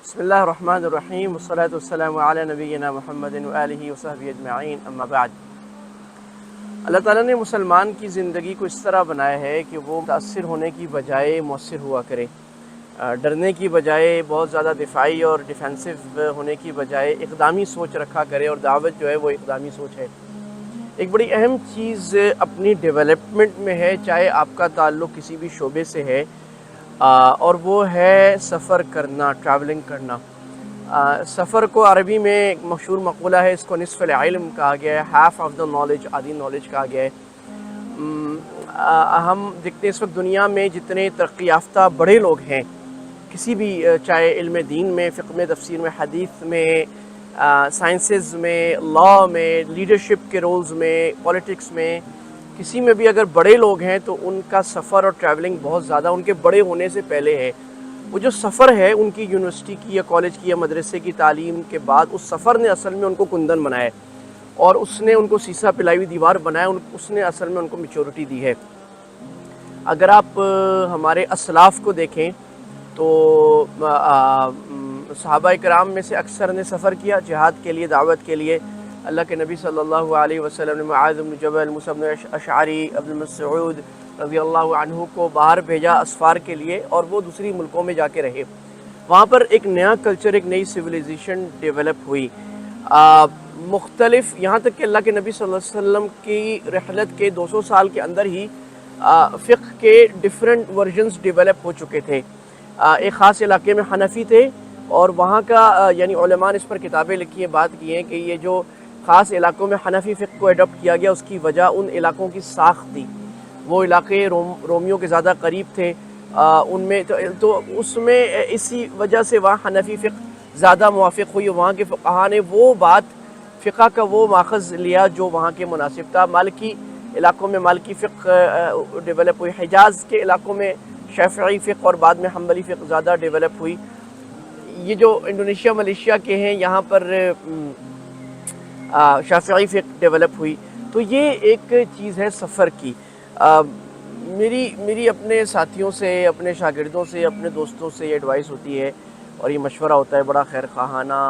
بسم اللہ الرحمن الرحیم والصلاة والسلام علی نبینا محمد وآلہ وصحبہ اجمعین اما بعد۔ اللہ تعالیٰ نے مسلمان کی زندگی کو اس طرح بنایا ہے کہ وہ متاثر ہونے کی بجائے مؤثر ہوا کرے، ڈرنے کی بجائے بہت زیادہ دفاعی اور ڈیفینسو ہونے کی بجائے اقدامی سوچ رکھا کرے، اور دعوت جو ہے وہ اقدامی سوچ ہے۔ ایک بڑی اہم چیز اپنی ڈیولپمنٹ میں ہے، چاہے آپ کا تعلق کسی بھی شعبے سے ہے، اور وہ ہے سفر کرنا، ٹریولنگ کرنا۔ سفر کو عربی میں ایک مشہور مقولہ ہے، اس کو نصف العلم کہا گیا ہے، ہاف آف دا نالج، آدھی نالج کہا گیا ہے۔ ہم دیکھتے ہیں اس وقت دنیا میں جتنے ترقی یافتہ بڑے لوگ ہیں، کسی بھی چاہے علم دین میں، فقہ میں، تفسیر میں، حدیث میں، سائنسز میں، لا میں، لیڈرشپ کے رولز میں، پولیٹکس میں، کسی میں بھی اگر بڑے لوگ ہیں تو ان کا سفر اور ٹریولنگ بہت زیادہ ان کے بڑے ہونے سے پہلے ہے۔ وہ جو سفر ہے ان کی یونیورسٹی کی یا کالج کی یا مدرسے کی تعلیم کے بعد، اس سفر نے اصل میں ان کو کندن بنایا ہے، اور اس نے ان کو سیسا پلائی ہوئی دیوار بنایا، اس نے اصل میں ان کو میچورٹی دی ہے۔ اگر آپ ہمارے اسلاف کو دیکھیں تو صحابہ کرام میں سے اکثر نے سفر کیا جہاد کے لیے، دعوت کے لیے۔ اللہ کے نبی صلی اللہ علیہ وسلم نے معاذ بن جبل، موسیٰ بن اشعری، ابن مسعود رضی اللہ عنہ کو باہر بھیجا اسفار کے لیے، اور وہ دوسری ملکوں میں جا کے رہے۔ وہاں پر ایک نیا کلچر، ایک نئی سویلائزیشن ڈیولپ ہوئی، مختلف، یہاں تک کہ اللہ کے نبی صلی اللہ علیہ وسلم کی رحلت کے 200 سال کے اندر ہی فقہ کے ڈیفرنٹ ورژنز ڈیولپ ہو چکے تھے۔ ایک خاص علاقے میں حنفی تھے، اور وہاں کا یعنی علماء نے اس پر کتابیں لکھی ہیں، بات کی ہیں کہ یہ جو خاص علاقوں میں حنفی فقہ کو اڈاپٹ کیا گیا، اس کی وجہ ان علاقوں کی ساخت تھی۔ وہ علاقے رومیوں کے زیادہ قریب تھے، ان میں تو اس میں اسی وجہ سے وہاں حنفی فقہ زیادہ موافق ہوئی، وہاں کے فقہاء نے وہ بات، فقہ کا وہ ماخذ لیا جو وہاں کے مناسب تھا۔ مالکی علاقوں میں مالکی فقہ ڈیولپ ہوئی، حجاز کے علاقوں میں شافعی فقہ اور بعد میں حنبلی فقہ زیادہ ڈیولپ ہوئی۔ یہ جو انڈونیشیا، ملیشیا کے ہیں، یہاں پر شافعی فقہ ڈیولپ ہوئی۔ تو یہ ایک چیز ہے سفر کی۔ میری اپنے ساتھیوں سے، اپنے شاگردوں سے، اپنے دوستوں سے یہ ایڈوائس ہوتی ہے، اور یہ مشورہ ہوتا ہے بڑا خیر خواہانہ،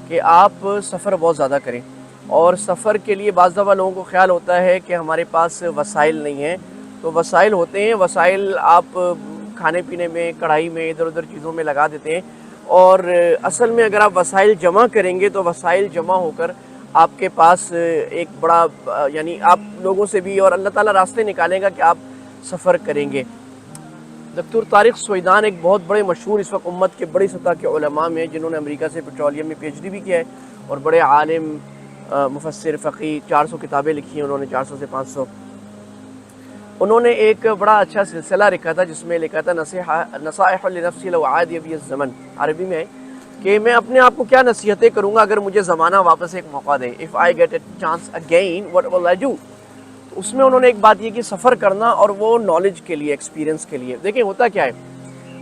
کہ آپ سفر بہت زیادہ کریں۔ اور سفر کے لیے بعض دفعہ لوگوں کو خیال ہوتا ہے کہ ہمارے پاس وسائل نہیں ہیں، تو وسائل ہوتے ہیں، وسائل آپ کھانے پینے میں، کڑھائی میں، ادھر ادھر چیزوں میں لگا دیتے ہیں، اور اصل میں اگر آپ وسائل جمع کریں گے تو وسائل جمع ہو کر آپ کے پاس ایک بڑا، یعنی آپ لوگوں سے بھی، اور اللہ تعالیٰ راستے نکالے گا کہ آپ سفر کریں گے۔ دکتور طارق سویدان ایک بہت بڑے مشہور اس وقت امت کے بڑی سطح کے علماء میں، جنہوں نے امریکہ سے پیٹرولیم میں پی ایچ ڈی بھی کیا ہے، اور بڑے عالم، مفسر، فقی، 400 کتابیں لکھی ہیں انہوں نے، 400 سے 500۔ انہوں نے ایک بڑا اچھا سلسلہ لکھا تھا جس میں لکھا تھا نصائح لنفسی لو عاد بی الزمن، عربی میں ہے کہ میں اپنے آپ کو کیا نصیحتیں کروں گا اگر مجھے زمانہ واپس ایک موقع دے، if I get a chance again what will I do۔ تو اس میں انہوں نے ایک بات یہ کہ سفر کرنا، اور وہ نالج کے لیے، ایکسپیرینس کے لیے۔ دیکھیں ہوتا کیا ہے،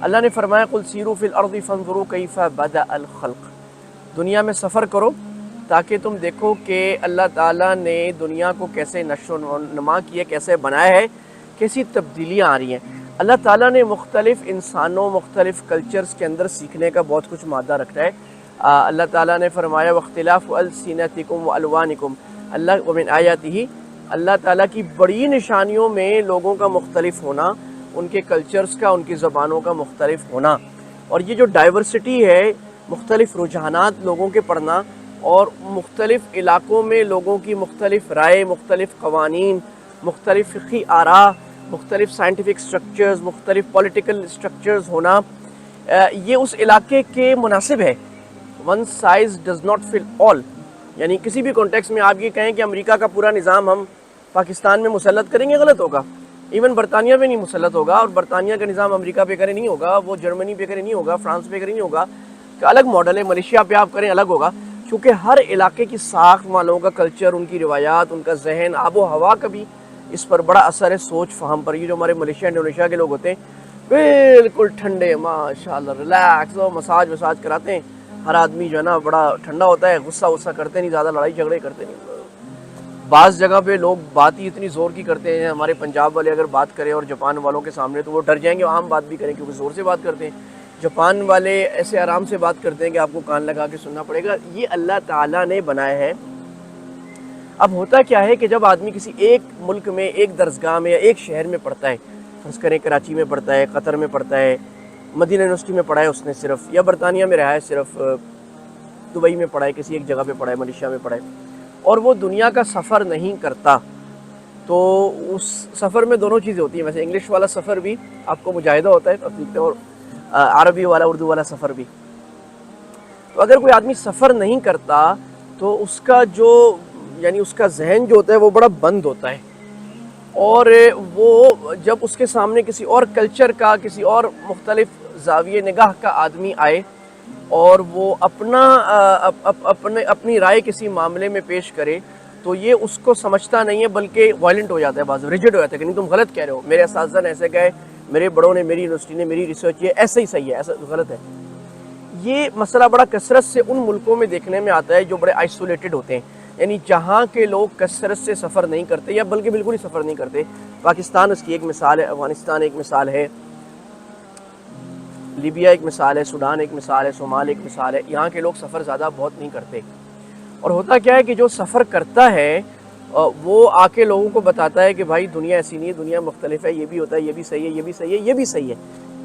اللہ نے فرمایا قل سیروا فی الارض فانظروا کیف بدأ الخلق، دنیا میں سفر کرو تاکہ تم دیکھو کہ اللہ تعالیٰ نے دنیا کو کیسے نشو و نما کیا، کیسے بنایا ہے، کیسی تبدیلیاں آ رہی ہیں۔ اللہ تعالیٰ نے مختلف انسانوں، مختلف کلچرز کے اندر سیکھنے کا بہت کچھ مادہ رکھا ہے۔ اللہ تعالیٰ نے فرمایا واختلاف السنتکم والوانکم، اللہ ومن آیاتہ، اللہ تعالیٰ کی بڑی نشانیوں میں لوگوں کا مختلف ہونا، ان کے کلچرز کا، ان کی زبانوں کا مختلف ہونا، اور یہ جو ڈائیورسٹی ہے، مختلف رجحانات لوگوں کے پڑھنا، اور مختلف علاقوں میں لوگوں کی مختلف رائے، مختلف قوانین، مختلف فقہی آراء، مختلف سائنٹیفک سٹرکچرز، مختلف پولیٹیکل سٹرکچرز ہونا، یہ اس علاقے کے مناسب ہے۔ One size does not fit all, یعنی کسی بھی کانٹیکس میں آپ یہ کہیں کہ امریکہ کا پورا نظام ہم پاکستان میں مسلط کریں گے، غلط ہوگا۔ ایون برطانیہ پہ نہیں مسلط ہوگا، اور برطانیہ کا نظام امریکہ پہ کرے نہیں ہوگا، وہ جرمنی پہ کرے نہیں ہوگا، فرانس پہ کرے نہیں ہوگا، کہ الگ ماڈل ہے، ملیشیا پہ آپ کریں الگ ہوگا، کیونکہ ہر علاقے کی ساکھ، والوں کا کلچر، ان کی روایات، ان کا ذہن، آب و ہوا کا بھی اس پر بڑا اثر ہے، سوچ فہم پر۔ یہ جو ہمارے ملیشیا، انڈونیشیا کے لوگ ہوتے ہیں بالکل ٹھنڈے، ماشاءاللہ ریلیکس، اور مساج وساج کراتے ہیں، ہر آدمی جو ہے نا بڑا ٹھنڈا ہوتا ہے، غصہ کرتے نہیں زیادہ، لڑائی جھگڑے کرتے نہیں۔ بعض جگہ پہ لوگ بات ہی اتنی زور کی کرتے ہیں، ہمارے پنجاب والے اگر بات کریں اور جاپان والوں کے سامنے تو وہ ڈر جائیں گے، عام بات بھی کریں کیونکہ زور سے بات کرتے ہیں۔ جاپان والے ایسے آرام سے بات کرتے ہیں کہ آپ کو کان لگا کے سننا پڑے گا. یہ اللہ تعالیٰ نے بنایا ہے. اب ہوتا کیا ہے کہ جب آدمی کسی ایک ملک میں ایک درسگاہ میں یا ایک شہر میں پڑھتا ہے، فرض کریں کراچی میں پڑھتا ہے، قطر میں پڑھتا ہے، مدینہ یونیورسٹی میں پڑھا ہے اس نے صرف، یا برطانیہ میں رہا ہے صرف، دبئی میں پڑھا ہے، کسی ایک جگہ پہ پڑھا ہے، ملیشیا میں پڑھا ہے، اور وہ دنیا کا سفر نہیں کرتا، تو اس سفر میں دونوں چیزیں ہوتی ہیں. ویسے انگلش والا سفر بھی آپ کو مجاہدہ ہوتا ہے تفصیل، اور عربی والا اردو والا سفر بھی. تو اگر کوئی آدمی سفر نہیں کرتا تو اس کا جو یعنی اس کا ذہن جو ہوتا ہے وہ بڑا بند ہوتا ہے، اور وہ جب اس کے سامنے کسی اور کلچر کا، کسی اور مختلف زاویہ نگاہ کا آدمی آئے اور وہ اپنی رائے کسی معاملے میں پیش کرے، تو یہ اس کو سمجھتا نہیں ہے بلکہ وائلنٹ ہو جاتا ہے، بعض ریجڈ ہو جاتا ہے کہ نہیں تم غلط کہہ رہے ہو، میرے اساتذہ نے ایسے کہے، میرے بڑوں نے، میری یونیورسٹی نے، میری ریسرچ یہ ایسا ہی صحیح ہے، ایسا غلط ہے. یہ مسئلہ بڑا کثرت سے ان ملکوں میں دیکھنے میں آتا ہے جو بڑے آئسولیٹڈ ہوتے ہیں، یعنی جہاں کے لوگ کثرت سے سفر نہیں کرتے یا بلکہ بالکل ہی سفر نہیں کرتے. پاکستان اس کی ایک مثال ہے، افغانستان ایک مثال ہے، لیبیا ایک مثال ہے، سوڈان ایک مثال ہے، صومال ایک مثال ہے. یہاں کے لوگ سفر زیادہ بہت نہیں کرتے، اور ہوتا کیا ہے کہ جو سفر کرتا ہے وہ آ کے لوگوں کو بتاتا ہے کہ بھائی دنیا ایسی نہیں ہے، دنیا مختلف ہے، یہ بھی ہوتا ہے، یہ بھی صحیح ہے، یہ بھی صحیح ہے، یہ بھی صحیح ہے،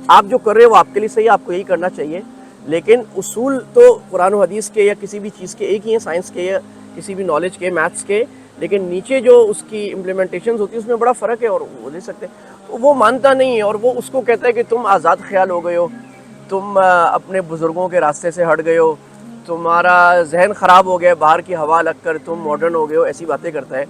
آپ جو کر رہے ہو وہ آپ کے لیے صحیح ہے، آپ کو یہی کرنا چاہیے. لیکن اصول تو قرآن و حدیث کے یا کسی بھی چیز کے ایک ہی ہیں، سائنس کے یا کسی بھی نالج کے، میتھس کے، لیکن نیچے جو اس کی امپلیمنٹیشنز ہوتی ہے اس میں بڑا فرق ہے، اور وہ دے سکتے ہیں. تو وہ مانتا نہیں ہے، اور وہ اس کو کہتا ہے کہ تم آزاد خیال ہو گئے ہو، تم اپنے بزرگوں کے راستے سے ہٹ گئے ہو، تمہارا ذہن خراب ہو گیا، باہر کی ہوا لگ کر تم ماڈرن ہو گئے ہو، ایسی باتیں کرتا ہے.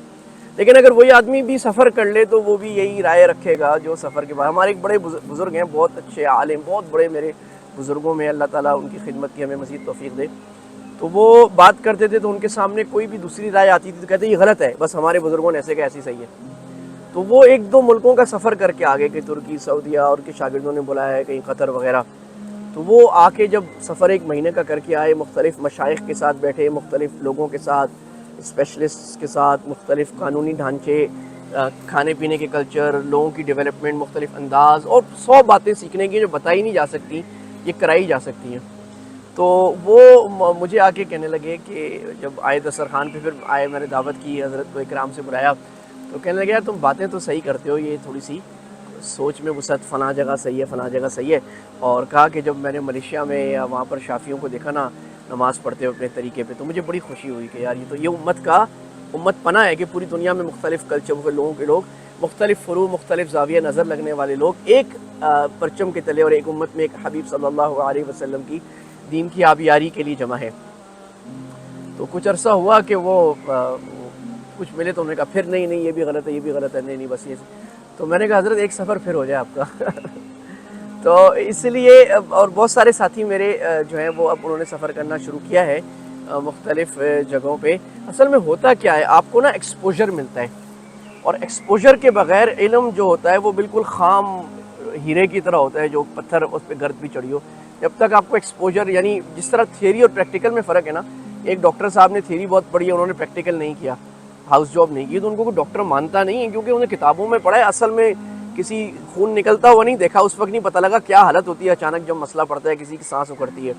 لیکن اگر وہی آدمی بھی سفر کر لے تو وہ بھی یہی رائے رکھے گا جو سفر کے بعد. ہمارے ایک بڑے بزرگ ہیں، بہت اچھے عالم، بہت بڑے میرے بزرگوں میں، اللہ تعالیٰ ان کی خدمت کی ہمیں مزید توفیق دے. تو وہ بات کرتے تھے تو ان کے سامنے کوئی بھی دوسری رائے آتی تھی تو کہتے یہ غلط ہے، بس ہمارے بزرگوں نے ایسے کہ ایسی صحیح ہے. تو وہ ایک دو ملکوں کا سفر کر کے آگے، کہ ترکی، سعودیہ، اور کے شاگردوں نے بلایا ہے کہیں قطر وغیرہ. تو وہ آ کے جب سفر ایک مہینے کا کر کے آئے، مختلف مشائخ کے ساتھ بیٹھے، مختلف لوگوں کے ساتھ، اسپیشلسٹ کے ساتھ، مختلف قانونی ڈھانچے، کھانے پینے کے کلچر، لوگوں کی ڈیولپمنٹ، مختلف انداز، اور 100 باتیں سیکھنے کی جو بتائی نہیں جا سکتی یہ کرائی جا سکتی ہیں. تو وہ مجھے آ کے کہنے لگے کہ جب آئے دسترخوان پہ، پھر آئے، میں نے دعوت کی، حضرت کو اکرام سے بلایا، تو کہنے لگے یار تم باتیں تو صحیح کرتے ہو، یہ تھوڑی سی سوچ میں وسعت، فلاں جگہ صحیح ہے، فلاں جگہ صحیح ہے. اور کہا کہ جب میں نے ملیشیا میں یا وہاں پر شافیوں کو دیکھا نا نماز پڑھتے ہوئے اپنے طریقے پہ، تو مجھے بڑی خوشی ہوئی کہ یار یہ تو یہ امت پناہ ہے کہ پوری دنیا میں مختلف کلچروں کے لوگ، مختلف فروع، مختلف زاویہ نظر لگنے والے لوگ ایک پرچم کے تلے اور ایک امت میں، ایک حبیب صلی اللہ علیہ وسلم کی دین کی آبیاری کے لیے جمع ہے. تو کچھ عرصہ ہوا کہ وہ کچھ ملے تو انہوں نے کہا پھر نہیں یہ بھی غلط ہے، یہ بھی غلط ہے، نہیں بس یہ. تو میں نے کہا حضرت ایک سفر پھر ہو جائے آپ کا. تو اس لیے اور بہت سارے ساتھی میرے جو ہیں وہ اب انہوں نے سفر کرنا شروع کیا ہے مختلف جگہوں پہ. اصل میں ہوتا کیا ہے، آپ کو نا ایکسپوجر ملتا ہے، اور ایکسپوجر کے بغیر علم جو ہوتا ہے وہ بالکل خام ہیرے کی طرح ہوتا ہے جو پتھر اس پہ گرد بھی چڑھی ہو. جب تک آپ کو ایکسپوجر، یعنی جس طرح تھیوری اور پریکٹیکل میں فرق ہے نا، ایک ڈاکٹر صاحب نے تھیوری بہت پڑھی ہے، انہوں نے پریکٹیکل نہیں کیا، ہاؤس جاب نہیں کی، تو ان کو کوئی ڈاکٹر مانتا نہیں ہے، کیونکہ انہیں کتابوں میں پڑھا ہے، اصل میں کسی خون نکلتا ہوا نہیں دیکھا، اس وقت نہیں پتہ لگا کیا حالت ہوتی ہے اچانک جب مسئلہ پڑتا ہے، کسی کی سانس اکڑتی ہے.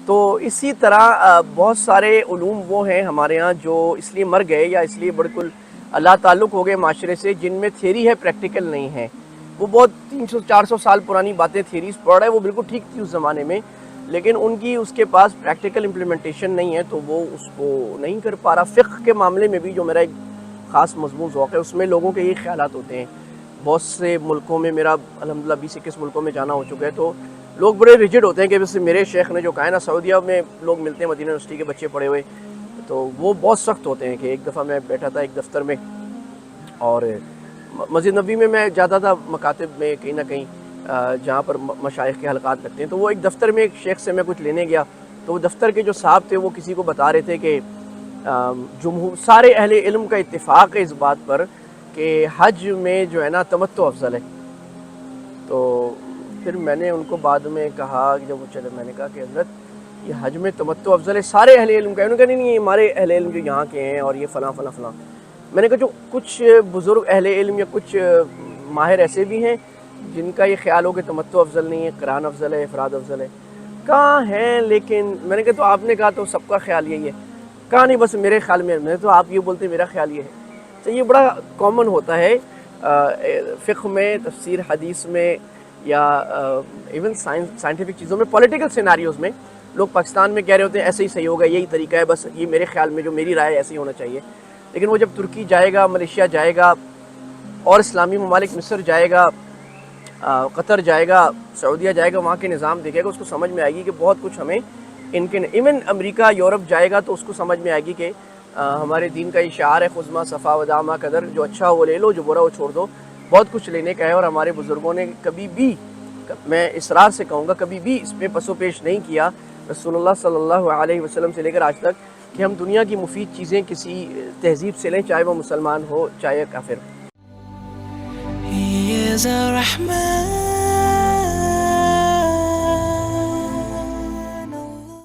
تو اسی طرح بہت سارے علوم وہ ہیں ہمارے ہاں جو اس لیے مر گئے یا اس لیے بالکل اللہ تعلق ہو گئے معاشرے سے، جن میں تھیوری ہے، پریکٹیکل نہیں ہے. وہ بہت 300-400 سال پرانی باتیں تھیوریز پڑھ رہے ہیں، وہ بالکل ٹھیک تھی اس زمانے میں، لیکن ان کی اس کے پاس پریکٹیکل امپلیمنٹیشن نہیں ہے، تو وہ اس کو نہیں کر پا رہا. فقہ کے معاملے میں بھی جو میرا ایک خاص مضمون ذوق ہے، اس میں لوگوں کے یہ خیالات ہوتے ہیں. بہت سے ملکوں میں میرا الحمدللہ 20-21 ملکوں میں جانا ہو چکا ہے، تو لوگ بڑے ریجڈ ہوتے ہیں کہ جیسے میرے شیخ نے جو کہا ہے نا، سعودیہ میں لوگ ملتے ہیں، مدینہ یونیورسٹی کے بچے پڑھے ہوئے، تو وہ بہت سخت ہوتے ہیں. کہ ایک دفعہ میں بیٹھا تھا ایک دفتر میں، اور مسجد نبوی میں میں جاتا تھا مکاتب میں کہیں نہ کہیں جہاں پر مشائخ کے حلقات لگتے ہیں، تو وہ ایک دفتر میں ایک شیخ سے میں کچھ لینے گیا، تو وہ دفتر کے جو صاحب تھے وہ کسی کو بتا رہے تھے کہ سارے اہل علم کا اتفاق ہے اس بات پر کہ حج میں جو ہے نا تمتع افضل ہے. تو پھر میں نے ان کو بعد میں کہا کہ جب وہ چلے، میں نے کہا کہ حضرت یہ حج میں تمتع افضل ہے سارے اہل علم کا. انہوں نے کہا نہیں ہمارے اہل علم جو یہاں کے ہیں اور یہ فلاں فلاں فلاں. میں نے کہا جو کچھ بزرگ اہل علم یا کچھ ماہر ایسے بھی ہیں جن کا یہ خیال ہو کہ تمتع افضل نہیں ہے، قران افضل ہے، افراد افضل ہے، کہاں ہیں؟ لیکن میں نے کہا تو آپ نے کہا تو سب کا خیال یہی ہے، کہاں نہیں بس میرے خیال میں تو آپ یہ بولتے میرا خیال یہ ہے۔ تو یہ بڑا کامن ہوتا ہے فقہ میں، تفسیر حدیث میں، یا ایون سائنٹیفک چیزوں میں، پولیٹیکل سیناریوز میں لوگ پاکستان میں کہہ رہے ہوتے ہیں ایسے ہی صحیح ہوگا، یہی طریقہ ہے، بس یہ میرے خیال میں جو میری رائے ایسے ہی ہونا چاہیے۔ لیکن وہ جب ترکی جائے گا، ملیشیا جائے گا، اور اسلامی ممالک مصر جائے گا، قطر جائے گا، سعودیہ جائے گا، وہاں کے نظام دیکھے گا، اس کو سمجھ میں آئے گی کہ بہت کچھ ہمیں ان کے، ایون امریکہ یورپ جائے گا تو اس کو سمجھ میں آئے گی کہ ہمارے دین کا یہ شعار ہے خذ صفا ودامہ قدر، جو اچھا ہو وہ لے لو، جو برا وہ چھوڑ دو، بہت کچھ لینے کا ہے۔ اور ہمارے بزرگوں نے کبھی بھی، میں اصرار سے کہوں گا، کبھی بھی اس پہ پس و پیش نہیں کیا، رسول اللہ صلی اللہ علیہ وسلم سے لے کر آج تک، کہ ہم دنیا کی مفید چیزیں کسی تہذیب سے لیں، چاہے وہ مسلمان ہو چاہے کافر۔ He is a Rahman.